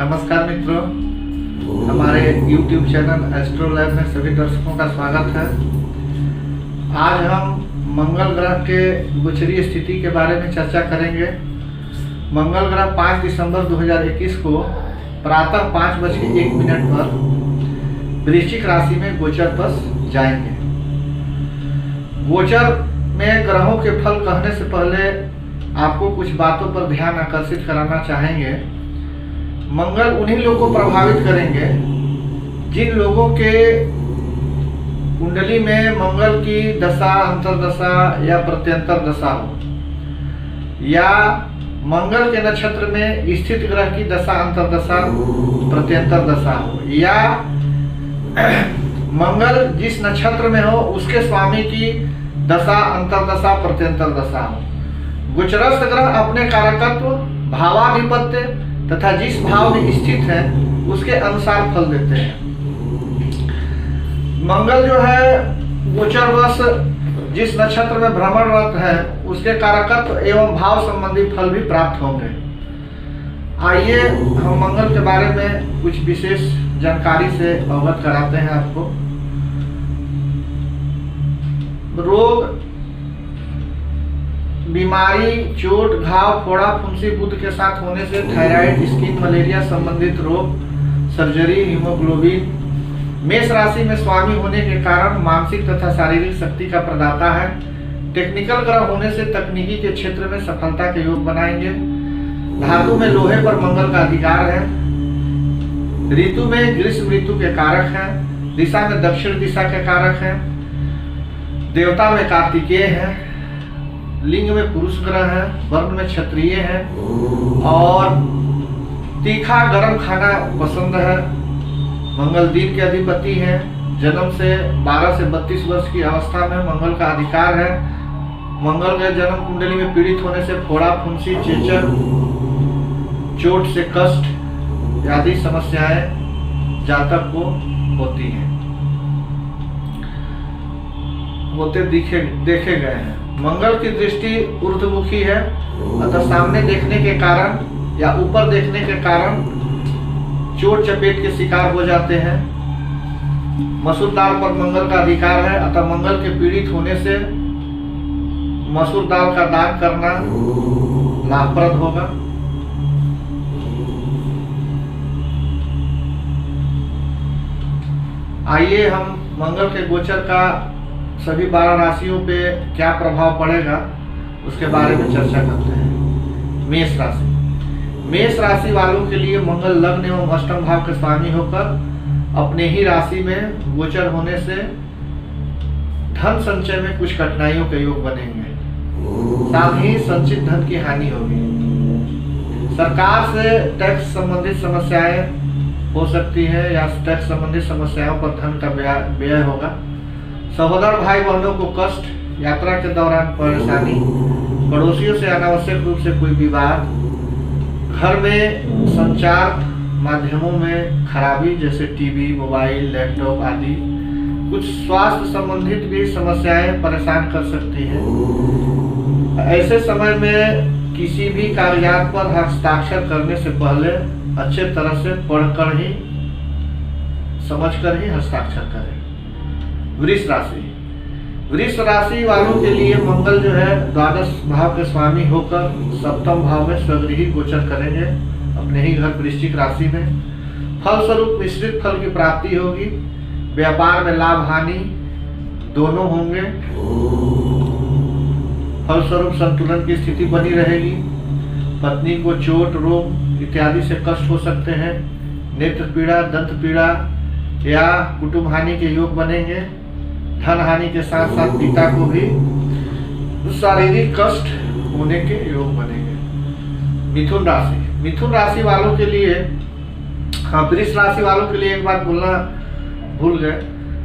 नमस्कार मित्रों, हमारे YouTube चैनल एस्ट्रो लैब में सभी दर्शकों का स्वागत है। आज हम मंगल ग्रह के गोचरीय स्थिति के बारे में चर्चा करेंगे। मंगल ग्रह 5 दिसंबर 2021 को प्रातः 5:01 पर वृश्चिक राशि में गोचर पर जाएंगे। गोचर में ग्रहों के फल कहने से पहले आपको कुछ बातों पर ध्यान आकर्षित कराना चाहेंगे। मंगल उन्हीं लोगों को प्रभावित करेंगे जिन लोगों के कुंडली में मंगल की दशा, अंतर्दशा या प्रत्यंतर दशा हो, या मंगल के नक्षत्र में स्थित ग्रह की दशा, अंतर्दशा, प्रत्यंतर दशा हो, या मंगल जिस नक्षत्र में हो उसके स्वामी की दशा, अंतर्दशा, प्रत्यंतर दशा हो। गोचरस्थ ग्रह अपने कारकत्व, भावाधिपत्य तथा जिस भाव में स्थित है उसके अनुसार फल देते हैं। मंगल जो है गोचरवश जिस नक्षत्र में भ्रमणरत है उसके कारकत्व एवं भाव संबंधी फल भी प्राप्त होंगे। आइए हम मंगल के बारे में कुछ विशेष जानकारी से अवगत कराते हैं आपको। रोग, बीमारी, चोट, घाव, फोड़ा, फुंसी, बुद्ध के साथ होने से थायराइड, स्किन, मलेरिया संबंधित रोग, सर्जरी, हीमोग्लोबिन। मेष राशि में स्वामी होने के कारण मानसिक तथा शारीरिक शक्ति का प्रदाता है। टेक्निकल ग्रह होने से तकनीकी के क्षेत्र में सफलता के योग बनाएंगे। धातु में लोहे पर मंगल का अधिकार है। ऋतु में ग्रीष्म ऋतु के कारक हैं। दिशा में दक्षिण दिशा के कारक हैं। देवता में कार्तिकेय है। लिंग में पुरुष ग्रह है। वर्ण में क्षत्रिय है और तीखा गर्म खाना पसंद है। मंगल दिन के अधिपति हैं। जन्म से 12 से 32 वर्ष की अवस्था में मंगल का अधिकार है। मंगल के जन्म कुंडली में पीड़ित होने से फोड़ा, फुंसी, चेचक, चोट से कष्ट आदि समस्याएं जातक को होती हैं, देखे गए हैं। मंगल की दृष्टि ऊर्ध्वमुखी है, अतः सामने देखने के कारण या ऊपर देखने के कारण चोट चपेट के शिकार हो जाते हैं। मसूर दाल पर मंगल का अधिकार है, अतः मंगल के पीड़ित होने से मसूर दाल का दान करना लाभप्रद होगा। आइए हम मंगल के गोचर का सभी 12 राशियों पे क्या प्रभाव पड़ेगा उसके बारे में चर्चा करते हैं। मेष राशि। मेष राशि वालों के लिए मंगल लग्न एवं अष्टम भाव के स्वामी होकर अपने ही राशि में गोचर होने से धन संचय में कुछ कठिनाइयों के योग बनेंगे। साथ ही संचित धन की हानि होगी। सरकार से टैक्स संबंधित समस्याएं हो सकती है या टैक्स संबंधित समस्याओं पर धन का व्यय होगा। सहोदर भाई बहनों को कष्ट, यात्रा के दौरान परेशानी, पड़ोसियों से अनावश्यक रूप से कोई विवाद, घर में संचार माध्यमों में खराबी जैसे टीवी, मोबाइल, लैपटॉप आदि। कुछ स्वास्थ्य संबंधित भी समस्याएं परेशान कर सकती हैं। ऐसे समय में किसी भी कागजात पर हस्ताक्षर करने से पहले अच्छे तरह से पढ़कर ही, समझकर ही हस्ताक्षर करें। वृष राशि। वृष राशि वालों के लिए मंगल जो है द्वादश भाव के स्वामी होकर सप्तम भाव में स्वगृही गोचर करेंगे अपने ही घर वृश्चिक राशि में। फलस्वरूप मिश्रित फल की प्राप्ति होगी। व्यापार में लाभ हानि दोनों होंगे। फलस्वरूप संतुलन की स्थिति बनी रहेगी। पत्नी को चोट, रोग इत्यादि से कष्ट हो सकते हैं। नेत्र पीड़ा, दंत पीड़ा या कुटुंब हानि के योग बनेंगे। धन हानि के साथ साथ पिता को भी शारीरिक कष्ट होने के योग बनेंगे। मिथुन राशि। मिथुन राशि वालों के लिए, वृष राशि वालों के लिए एक बात बोलना भूल गए,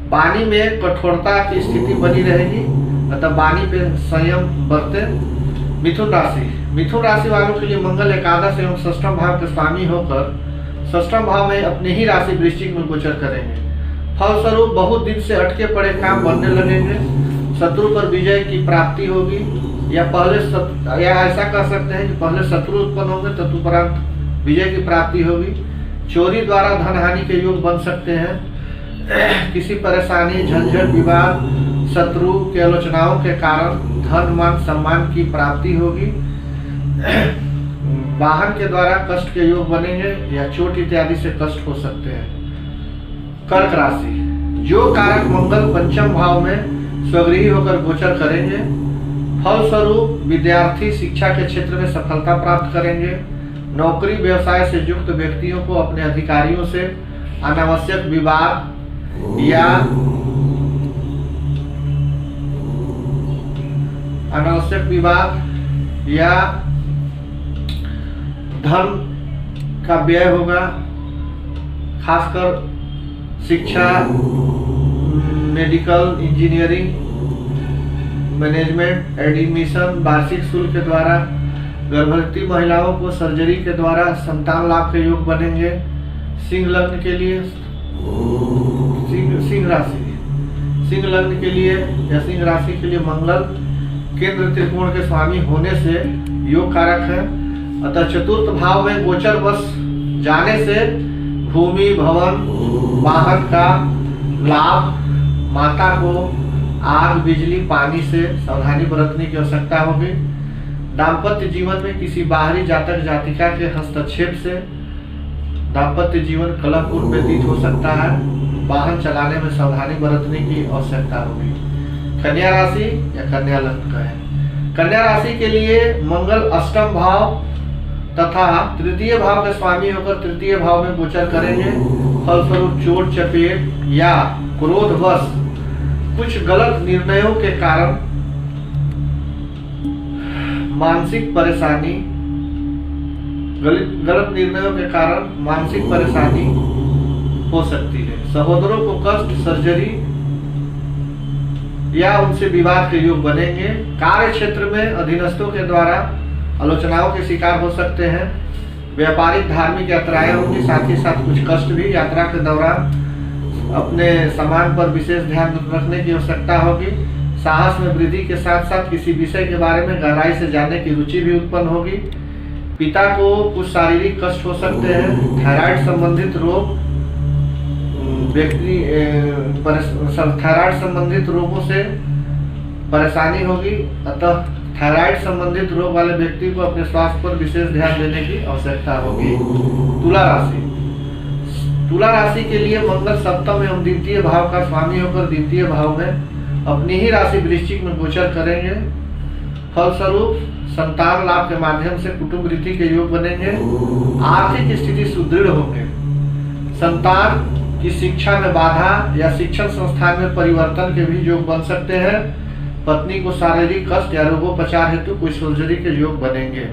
वाणी में कठोरता की स्थिति बनी रहेगी, अतः वाणी पे संयम बरते। मिथुन राशि। मिथुन राशि वालों के लिए मंगल एकादश एवं षष्ठम भाव के स्वामी होकर षष्ठम भाव में अपने ही राशि वृश्चिक में गोचर करेंगे। फलस्वरूप बहुत दिन से अटके पड़े काम बनने लगेंगे। शत्रु पर विजय की प्राप्ति होगी, या ऐसा कर सकते हैं कि पहले शत्रु उत्पन्न होंगे तदुपरांत विजय की प्राप्ति होगी। चोरी द्वारा धन हानि के योग बन सकते हैं। किसी परेशानी, झंझट, विवाद, शत्रु के आलोचनाओं के कारण धन, मान, सम्मान की प्राप्ति होगी। वाहन के द्वारा कष्ट के योग बनेंगे या चोट इत्यादि से कष्ट हो सकते हैं। कर्क राशि, जो कारक मंगल पंचम भाव में स्वगृही होकर गोचर करेंगे, फलस्वरूप विद्यार्थी शिक्षा के क्षेत्र में सफलता प्राप्त करेंगे। नौकरी व्यवसाय से युक्त व्यक्तियों को अपने अधिकारियों से अनावश्यक विवाद या धन का व्यय होगा। खासकर शिक्षा, मेडिकल, इंजीनियरिंग, मैनेजमेंट, एडमिशन, वार्षिक शुल्क के द्वारा, गर्भवती महिलाओं को सर्जरी के द्वारा संतान लाभ के योग बनेंगे। सिंह लग्न के लिए, सिंह लग्न के लिए या सिंह राशि के लिए मंगल केंद्र त्रिकोण के स्वामी होने से योग कारक है। अतः चतुर्थ भाव में गोचर बस जाने से भूमि, भवन, वाहन का लाभ, माता को आग, बिजली, पानी से सावधानी बरतने की आवश्यकता होगी। दाम्पत्य जीवन में किसी बाहरी जातक जातिका के हस्तक्षेप से दाम्पत्य जीवन कलहपूर्ण व्यतीत हो सकता है। वाहन चलाने में सावधानी बरतने की आवश्यकता होगी। कन्या राशि या कन्या लग्न का है। कन्या राशि के लिए मंगल अष्टम भाव तथा तृतीय भाव के स्वामी होकर तृतीय भाव में गोचर करेंगे। फलस्वरूप चोट, चपेट या क्रोधवश कुछ गलत निर्णयों के कारण मानसिक परेशानी, गलत निर्णयों के कारण मानसिक परेशानी हो सकती है। सहोदरों को कष्ट, सर्जरी या उनसे विवाद के योग बनेंगे। कार्य क्षेत्र में अधीनस्थों के द्वारा आलोचनाओं के शिकार हो सकते हैं। व्यापारिक, धार्मिक यात्राएं होंगी, साथ ही साथ कुछ कष्ट भी। यात्रा के दौरान अपने सामान पर विशेष ध्यान रखने की आवश्यकता होगी। साहस में वृद्धि के साथ साथ किसी विषय के बारे में गहराई से जानने की रुचि भी उत्पन्न होगी। पिता को कुछ शारीरिक कष्ट हो सकते हैं। थायराइड संबंधित रोग, थायराइड संबंधित रोगों से परेशानी होगी। अतः थायराइड संबंधित रोग वाले व्यक्ति को अपने स्वास्थ्य पर विशेष ध्यान देने की आवश्यकता होगी। तुला राशि, तुला राशि के लिए मंगल सप्तम एवं द्वितीय भाव का स्वामी होकर द्वितीय भाव में अपनी ही राशि वृश्चिक में गोचर करेंगे। फलस्वरूप संतान लाभ के माध्यम से कुटुंब वृद्धि के योग बनेंगे। आर्थिक स्थिति सुदृढ़ होंगे। संतान की शिक्षा में बाधा या शिक्षण संस्थान में परिवर्तन के भी योग बन सकते हैं। पत्नी को शारीरिक कष्ट या रोगोपचार हेतु कोई सर्जरी के योग बनेंगे।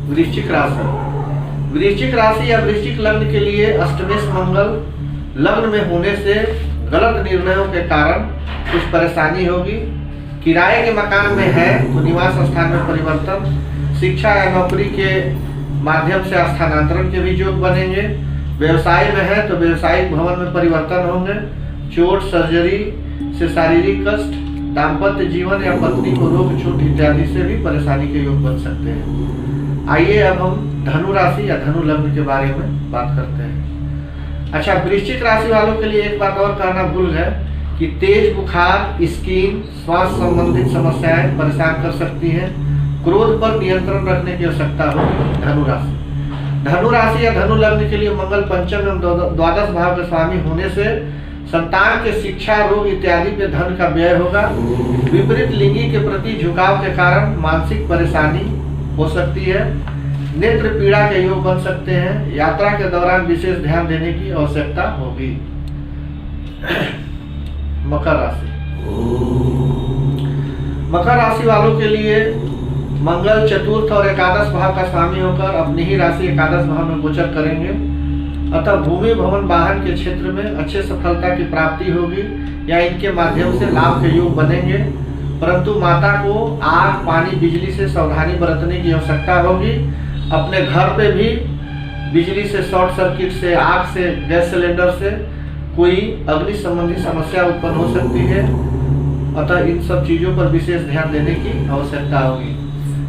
वृश्चिक राशि, वृश्चिक राशि या वृश्चिक लग्न के लिए अष्टमेश मंगल लग्न में होने से गलत निर्णयों के कारण कुछ परेशानी होगी। किराए के मकान में है तो निवास स्थान में परिवर्तन, शिक्षा या नौकरी के माध्यम से स्थानांतरण के भी योग बनेंगे। व्यवसाय में है तो व्यवसायिक भवन में परिवर्तन होंगे। चोट, सर्जरी से शारीरिक कष्ट, दाम्पत्य जीवन या पत्नी को रोग, चोट इत्यादि से भी परेशानी के योग बन सकते हैं। आइए अब हम धनु राशि या धनु लग्न के बारे में बात करते हैं। अच्छा, वृश्चिक राशि वालों के लिए एक बात और कहना भूल गए कि तेज बुखार, स्किन, श्वास संबंधित समस्याएं परेशान कर सकती हैं। क्रोध पर नियंत्रण रखने की आवश्यकता होगी। धनु राशि, धनु राशि या धनु लग्न के लिए मंगल पंचम एवं द्वादश भाव के स्वामी होने से संतान के शिक्षा, रोग इत्यादि पे धन का व्यय होगा। विपरीत लिंगी के प्रति झुकाव के कारण मानसिक परेशानी हो सकती है। नेत्र पीड़ा के योग बन सकते हैं। यात्रा के दौरान विशेष ध्यान देने की आवश्यकता होगी। मकर राशि, मकर राशि वालों के लिए मंगल चतुर्थ और एकादश भाव का स्वामी होकर अपनी ही राशि एकादश भाव में गोचर करेंगे। अतः भूमि, भवन, वाहन के क्षेत्र में अच्छे सफलता की प्राप्ति होगी या इनके माध्यम से लाभ के योग बनेंगे। परंतु माता को आग, पानी, बिजली से सावधानी बरतने की आवश्यकता होगी। अपने घर पे भी बिजली से, शॉर्ट सर्किट से, आग से, गैस सिलेंडर से कोई अग्नि संबंधी समस्या उत्पन्न हो सकती है। अतः इन सब चीजों पर विशेष ध्यान देने की आवश्यकता होगी।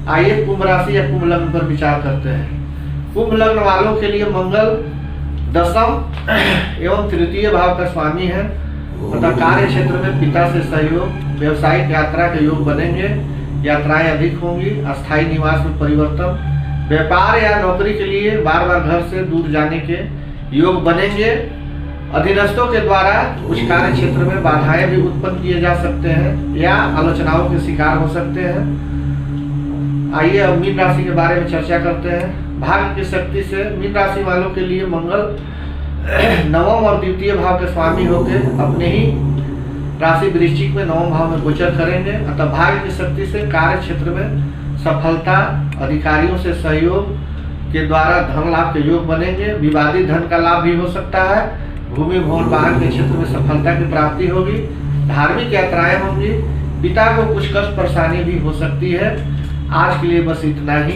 आइए कुंभ राशि या कुंभ लग्न पर विचार करते हैं। कुंभ लग्न वालों के लिए मंगल दशम एवं तृतीय भाव का स्वामी है तथा कार्य क्षेत्र में पिता से सहयोग, व्यवसायिक यात्रा के योग बनेंगे, यात्राएं अधिक होंगी, अस्थायी निवास में परिवर्तन, व्यापार या नौकरी के लिए बार बार घर से दूर जाने के योग बनेंगे। अधीनस्थों के द्वारा कुछ कार्य क्षेत्र में बाधाएं भी उत्पन्न किए जा सकते हैं या आलोचनाओं के शिकार हो सकते हैं। आइए अब मीन राशि के बारे में चर्चा करते हैं। भाग्य की शक्ति से मीन राशि वालों के लिए मंगल नवम और द्वितीय भाव के स्वामी होकर अपने ही राशि वृश्चिक में नवम भाव में गोचर करेंगे। अतः भाग्य की शक्ति से कार्य क्षेत्र में सफलता, अधिकारियों से सहयोग के द्वारा धन लाभ के योग बनेंगे। विवादित धन का लाभ भी हो सकता है। भूमि भवन वाहन के क्षेत्र में सफलता की प्राप्ति होगी। धार्मिक यात्राएं होंगी। पिता को कुछ कष्ट परेशानी भी हो सकती है। आज के लिए बस इतना ही।